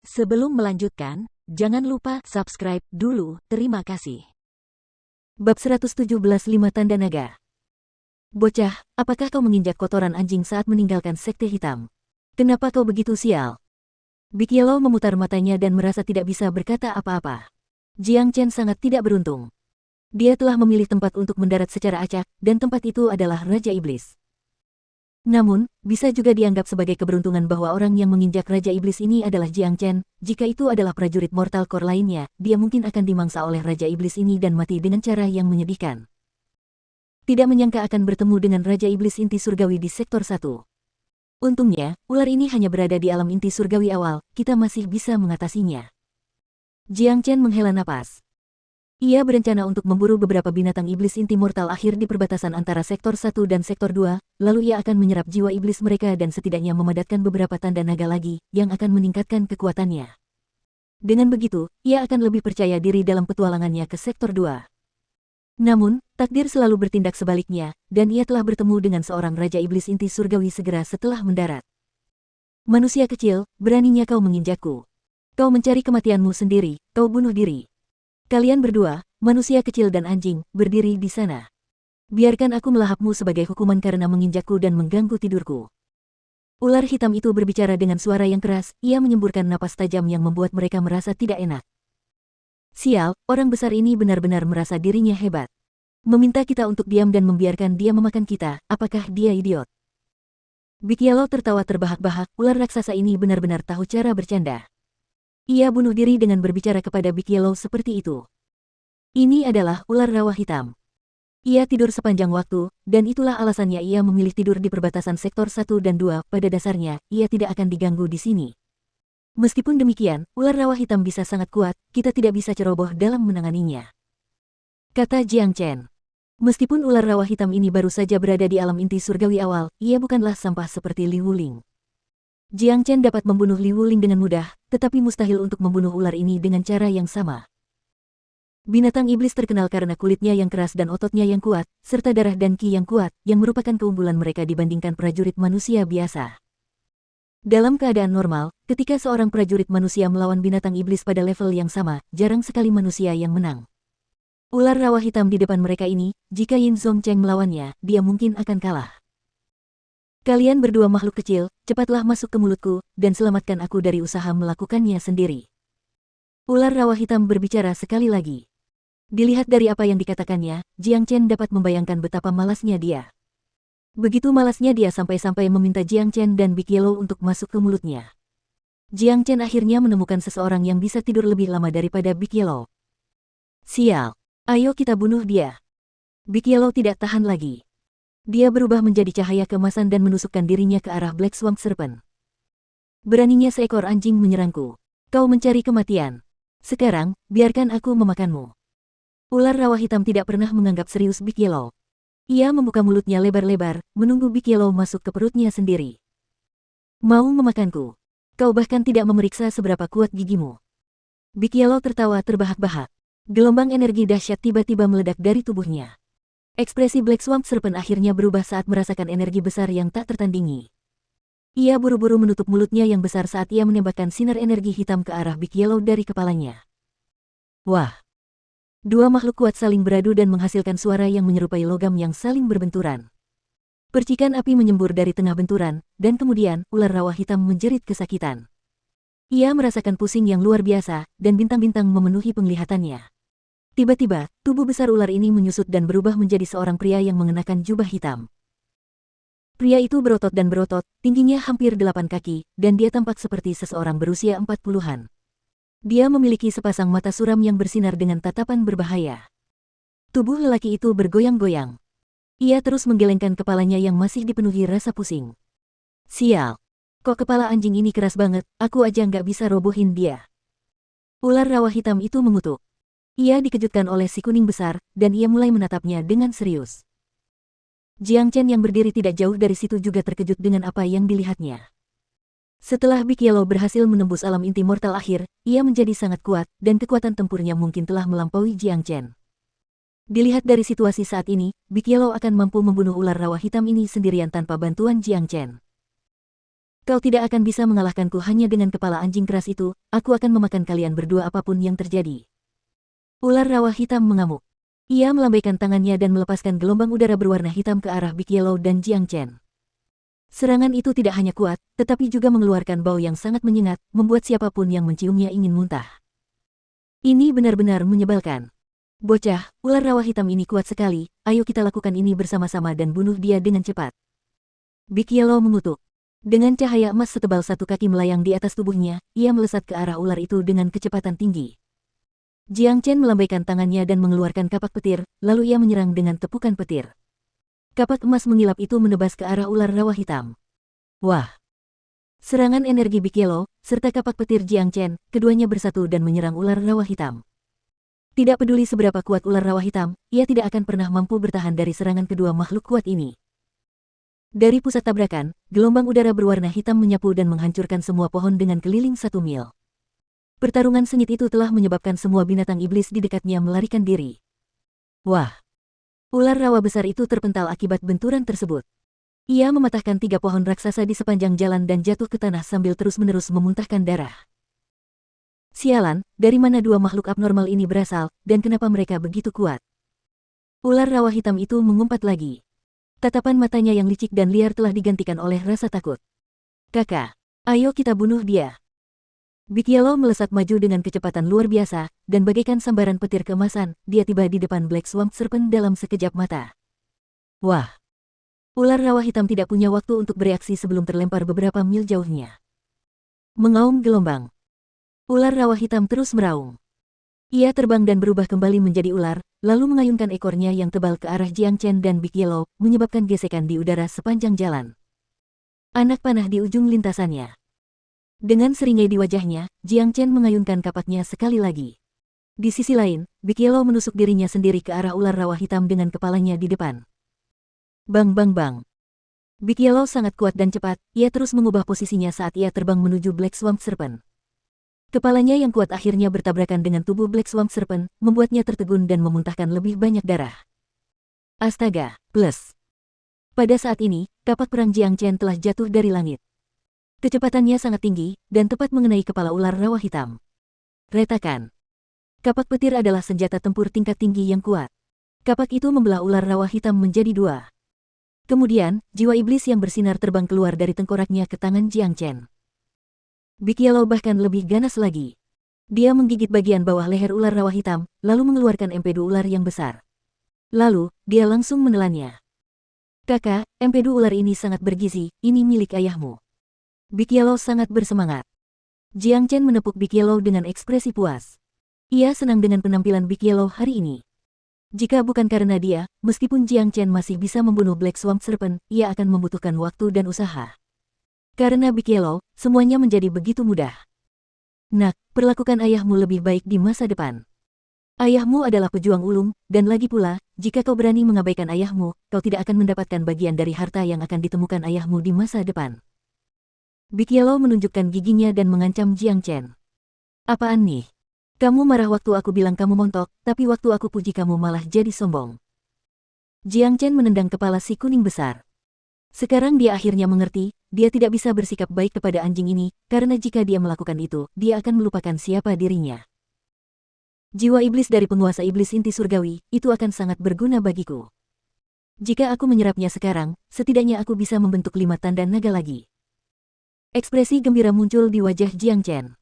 Sebelum melanjutkan, jangan lupa subscribe dulu, terima kasih. Bab 117 5 Tanda Naga. Bocah, apakah kau menginjak kotoran anjing saat meninggalkan sekte hitam? Kenapa kau begitu sial? Big Yellow memutar matanya dan merasa tidak bisa berkata apa-apa. Jiang Chen sangat tidak beruntung. Dia telah memilih tempat untuk mendarat secara acak, dan tempat itu adalah Raja Iblis. Namun, bisa juga dianggap sebagai keberuntungan bahwa orang yang menginjak Raja Iblis ini adalah Jiang Chen. Jika itu adalah prajurit Mortal Core lainnya, dia mungkin akan dimangsa oleh Raja Iblis ini dan mati dengan cara yang menyedihkan. Tidak menyangka akan bertemu dengan Raja Iblis inti surgawi di sektor 1. Untungnya, ular ini hanya berada di alam inti surgawi awal, kita masih bisa mengatasinya. Jiang Chen menghela napas. Ia berencana untuk memburu beberapa binatang iblis inti mortal akhir di perbatasan antara sektor 1 dan sektor 2, lalu ia akan menyerap jiwa iblis mereka dan setidaknya memadatkan beberapa tanda naga lagi, yang akan meningkatkan kekuatannya. Dengan begitu, ia akan lebih percaya diri dalam petualangannya ke sektor 2. Namun, takdir selalu bertindak sebaliknya, dan ia telah bertemu dengan seorang Raja Iblis inti surgawi segera setelah mendarat. Manusia kecil, beraninya kau menginjakku. Kau mencari kematianmu sendiri, kau bunuh diri. Kalian berdua, manusia kecil dan anjing, berdiri di sana. Biarkan aku melahapmu sebagai hukuman karena menginjakku dan mengganggu tidurku. Ular hitam itu berbicara dengan suara yang keras, ia menyemburkan napas tajam yang membuat mereka merasa tidak enak. Sial, orang besar ini benar-benar merasa dirinya hebat. Meminta kita untuk diam dan membiarkan dia memakan kita, apakah dia idiot? Big Yellow tertawa terbahak-bahak, ular raksasa ini benar-benar tahu cara bercanda. Ia bunuh diri dengan berbicara kepada Big Yellow seperti itu. Ini adalah ular rawa hitam. Ia tidur sepanjang waktu, dan itulah alasannya ia memilih tidur di perbatasan sektor 1 dan 2. Pada dasarnya, ia tidak akan diganggu di sini. Meskipun demikian, ular rawa hitam bisa sangat kuat, kita tidak bisa ceroboh dalam menanganinya. Kata Jiang Chen. Meskipun ular rawa hitam ini baru saja berada di alam inti surgawi awal, ia bukanlah sampah seperti Li Wuling. Jiang Chen dapat membunuh Li Wuling dengan mudah, tetapi mustahil untuk membunuh ular ini dengan cara yang sama. Binatang iblis terkenal karena kulitnya yang keras dan ototnya yang kuat, serta darah dan ki yang kuat, yang merupakan keunggulan mereka dibandingkan prajurit manusia biasa. Dalam keadaan normal, ketika seorang prajurit manusia melawan binatang iblis pada level yang sama, jarang sekali manusia yang menang. Ular rawa hitam di depan mereka ini, jika Yin Zongcheng melawannya, dia mungkin akan kalah. Kalian berdua makhluk kecil, cepatlah masuk ke mulutku, dan selamatkan aku dari usaha melakukannya sendiri. Ular rawa hitam berbicara sekali lagi. Dilihat dari apa yang dikatakannya, Jiang Chen dapat membayangkan betapa malasnya dia. Begitu malasnya dia sampai-sampai meminta Jiang Chen dan Big Yellow untuk masuk ke mulutnya. Jiang Chen akhirnya menemukan seseorang yang bisa tidur lebih lama daripada Big Yellow. Sial, ayo kita bunuh dia. Big Yellow tidak tahan lagi. Dia berubah menjadi cahaya keemasan dan menusukkan dirinya ke arah Black Swamp Serpent. Beraninya seekor anjing menyerangku. Kau mencari kematian. Sekarang, biarkan aku memakanmu. Ular rawa hitam tidak pernah menganggap serius Big Yellow. Ia membuka mulutnya lebar-lebar, menunggu Big Yellow masuk ke perutnya sendiri. Mau memakanku? Kau bahkan tidak memeriksa seberapa kuat gigimu. Big Yellow tertawa terbahak-bahak. Gelombang energi dahsyat tiba-tiba meledak dari tubuhnya. Ekspresi Black Swamp Serpent akhirnya berubah saat merasakan energi besar yang tak tertandingi. Ia buru-buru menutup mulutnya yang besar saat ia menembakkan sinar energi hitam ke arah Big Yellow dari kepalanya. Wah! Dua makhluk kuat saling beradu dan menghasilkan suara yang menyerupai logam yang saling berbenturan. Percikan api menyembur dari tengah benturan, dan kemudian ular rawa hitam menjerit kesakitan. Ia merasakan pusing yang luar biasa, dan bintang-bintang memenuhi penglihatannya. Tiba-tiba, tubuh besar ular ini menyusut dan berubah menjadi seorang pria yang mengenakan jubah hitam. Pria itu berotot dan berotot, tingginya hampir 8 kaki, dan dia tampak seperti seseorang berusia 40-an. Dia memiliki sepasang mata suram yang bersinar dengan tatapan berbahaya. Tubuh lelaki itu bergoyang-goyang. Ia terus menggelengkan kepalanya yang masih dipenuhi rasa pusing. Sial! Kok kepala anjing ini keras banget, aku aja nggak bisa robohin dia. Ular rawa hitam itu mengutuk. Ia dikejutkan oleh si kuning besar, dan ia mulai menatapnya dengan serius. Jiang Chen yang berdiri tidak jauh dari situ juga terkejut dengan apa yang dilihatnya. Setelah Big Yellow berhasil menembus alam inti mortal akhir, ia menjadi sangat kuat, dan kekuatan tempurnya mungkin telah melampaui Jiang Chen. Dilihat dari situasi saat ini, Big Yellow akan mampu membunuh ular rawa hitam ini sendirian tanpa bantuan Jiang Chen. Kau tidak akan bisa mengalahkanku hanya dengan kepala anjing keras itu, aku akan memakan kalian berdua apapun yang terjadi. Ular rawa hitam mengamuk. Ia melambaikan tangannya dan melepaskan gelombang udara berwarna hitam ke arah Big Yellow dan Jiang Chen. Serangan itu tidak hanya kuat, tetapi juga mengeluarkan bau yang sangat menyengat, membuat siapapun yang menciumnya ingin muntah. Ini benar-benar menyebalkan. Bocah, ular rawa hitam ini kuat sekali, ayo kita lakukan ini bersama-sama dan bunuh dia dengan cepat. Big Yellow mengutuk. Dengan cahaya emas setebal 1 kaki melayang di atas tubuhnya, ia melesat ke arah ular itu dengan kecepatan tinggi. Jiang Chen melambaikan tangannya dan mengeluarkan kapak petir, lalu ia menyerang dengan tepukan petir. Kapak emas mengilap itu menebas ke arah ular rawa hitam. Wah! Serangan energi Big Yellow, serta kapak petir Jiang Chen, keduanya bersatu dan menyerang ular rawa hitam. Tidak peduli seberapa kuat ular rawa hitam, ia tidak akan pernah mampu bertahan dari serangan kedua makhluk kuat ini. Dari pusat tabrakan, gelombang udara berwarna hitam menyapu dan menghancurkan semua pohon dengan keliling 1 mil. Pertarungan sengit itu telah menyebabkan semua binatang iblis di dekatnya melarikan diri. Wah! Ular rawa besar itu terpental akibat benturan tersebut. Ia mematahkan 3 pohon raksasa di sepanjang jalan dan jatuh ke tanah sambil terus-menerus memuntahkan darah. Sialan, dari mana 2 makhluk abnormal ini berasal, dan kenapa mereka begitu kuat? Ular rawa hitam itu mengumpat lagi. Tatapan matanya yang licik dan liar telah digantikan oleh rasa takut. Kakak, ayo kita bunuh dia. Big Yellow melesat maju dengan kecepatan luar biasa, dan bagaikan sambaran petir keemasan, dia tiba di depan Black Swamp Serpent dalam sekejap mata. Wah! Ular rawa hitam tidak punya waktu untuk bereaksi sebelum terlempar beberapa mil jauhnya. Mengaum gelombang. Ular rawa hitam terus meraung. Ia terbang dan berubah kembali menjadi ular, lalu mengayunkan ekornya yang tebal ke arah Jiang Chen dan Big Yellow, menyebabkan gesekan di udara sepanjang jalan. Anak panah di ujung lintasannya. Dengan seringai di wajahnya, Jiang Chen mengayunkan kapaknya sekali lagi. Di sisi lain, Big Yellow menusuk dirinya sendiri ke arah ular rawa hitam dengan kepalanya di depan. Bang bang bang. Big Yellow sangat kuat dan cepat, ia terus mengubah posisinya saat ia terbang menuju Black Swamp Serpent. Kepalanya yang kuat akhirnya bertabrakan dengan tubuh Black Swamp Serpent, membuatnya tertegun dan memuntahkan lebih banyak darah. Astaga, plus. Pada saat ini, kapak perang Jiang Chen telah jatuh dari langit. Kecepatannya sangat tinggi, dan tepat mengenai kepala ular rawa hitam. Retakan. Kapak petir adalah senjata tempur tingkat tinggi yang kuat. Kapak itu membelah ular rawa hitam menjadi 2. Kemudian, jiwa iblis yang bersinar terbang keluar dari tengkoraknya ke tangan Jiang Chen. Big Yellow bahkan lebih ganas lagi. Dia menggigit bagian bawah leher ular rawa hitam, lalu mengeluarkan empedu ular yang besar. Lalu, dia langsung menelannya. Kakak, empedu ular ini sangat bergizi, ini milik ayahmu. Big Yellow sangat bersemangat. Jiang Chen menepuk Big Yellow dengan ekspresi puas. Ia senang dengan penampilan Big Yellow hari ini. Jika bukan karena dia, meskipun Jiang Chen masih bisa membunuh Black Swamp Serpent, ia akan membutuhkan waktu dan usaha. Karena Big Yellow, semuanya menjadi begitu mudah. Nak, perlakukan ayahmu lebih baik di masa depan. Ayahmu adalah pejuang ulung, dan lagi pula, jika kau berani mengabaikan ayahmu, kau tidak akan mendapatkan bagian dari harta yang akan ditemukan ayahmu di masa depan. Big Yellow menunjukkan giginya dan mengancam Jiang Chen. Apaan nih? Kamu marah waktu aku bilang kamu montok, tapi waktu aku puji kamu malah jadi sombong. Jiang Chen menendang kepala si kuning besar. Sekarang dia akhirnya mengerti, dia tidak bisa bersikap baik kepada anjing ini, karena jika dia melakukan itu, dia akan melupakan siapa dirinya. Jiwa iblis dari penguasa iblis inti surgawi, itu akan sangat berguna bagiku. Jika aku menyerapnya sekarang, setidaknya aku bisa membentuk 5 tanda naga lagi. Ekspresi gembira muncul di wajah Jiang Chen.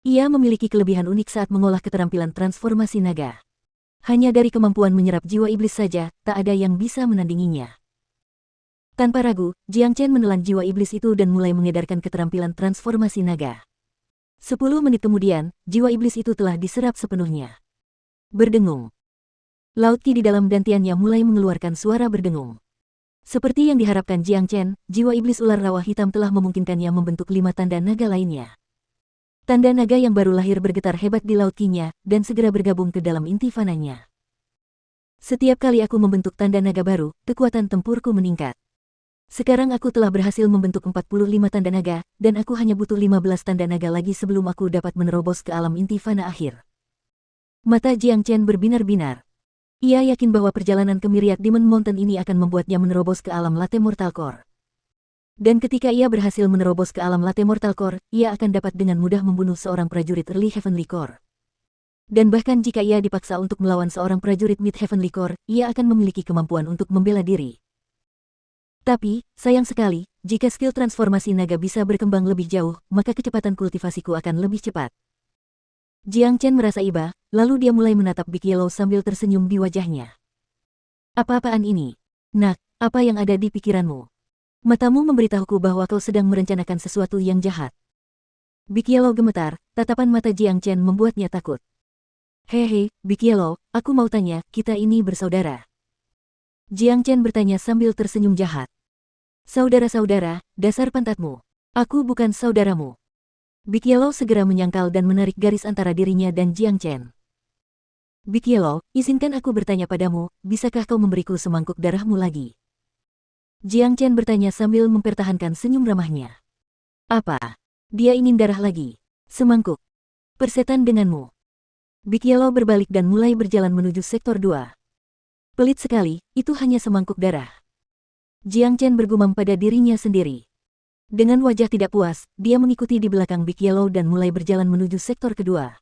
Ia memiliki kelebihan unik saat mengolah keterampilan transformasi naga. Hanya dari kemampuan menyerap jiwa iblis saja, tak ada yang bisa menandinginya. Tanpa ragu, Jiang Chen menelan jiwa iblis itu dan mulai mengedarkan keterampilan transformasi naga. 10 menit kemudian, jiwa iblis itu telah diserap sepenuhnya. Berdengung. Laut Qi di dalam dantiannya mulai mengeluarkan suara berdengung. Seperti yang diharapkan Jiang Chen, jiwa iblis ular rawa hitam telah memungkinkannya membentuk 5 tanda naga lainnya. Tanda naga yang baru lahir bergetar hebat di laut Qi-nya, dan segera bergabung ke dalam inti fananya. Setiap kali aku membentuk tanda naga baru, kekuatan tempurku meningkat. Sekarang aku telah berhasil membentuk 45 tanda naga, dan aku hanya butuh 15 tanda naga lagi sebelum aku dapat menerobos ke alam inti fana akhir. Mata Jiang Chen berbinar-binar. Ia yakin bahwa perjalanan ke Myriad Demon Mountain ini akan membuatnya menerobos ke alam Latte Mortal Core. Dan ketika ia berhasil menerobos ke alam Latte Mortal Core, ia akan dapat dengan mudah membunuh seorang prajurit Early Heavenly Core. Dan bahkan jika ia dipaksa untuk melawan seorang prajurit Mid Heavenly Core, ia akan memiliki kemampuan untuk membela diri. Tapi, sayang sekali, jika skill transformasi naga bisa berkembang lebih jauh, maka kecepatan kultivasiku akan lebih cepat. Jiang Chen merasa iba, lalu dia mulai menatap Big Yellow sambil tersenyum di wajahnya. Apa-apaan ini? Nak, apa yang ada di pikiranmu? Matamu memberitahuku bahwa kau sedang merencanakan sesuatu yang jahat. Big Yellow gemetar, tatapan mata Jiang Chen membuatnya takut. Hehe, Big Yellow, aku mau tanya, kita ini bersaudara? Jiang Chen bertanya sambil tersenyum jahat. Saudara-saudara, dasar pantatmu. Aku bukan saudaramu. Big Yellow segera menyangkal dan menarik garis antara dirinya dan Jiang Chen. Big Yellow, izinkan aku bertanya padamu, bisakah kau memberiku semangkuk darahmu lagi? Jiang Chen bertanya sambil mempertahankan senyum ramahnya. Apa? Dia ingin darah lagi? Semangkuk. Persetan denganmu. Big Yellow berbalik dan mulai berjalan menuju sektor 2. Pelit sekali, itu hanya semangkuk darah. Jiang Chen bergumam pada dirinya sendiri. Dengan wajah tidak puas, dia mengikuti di belakang Big Yellow dan mulai berjalan menuju sektor kedua.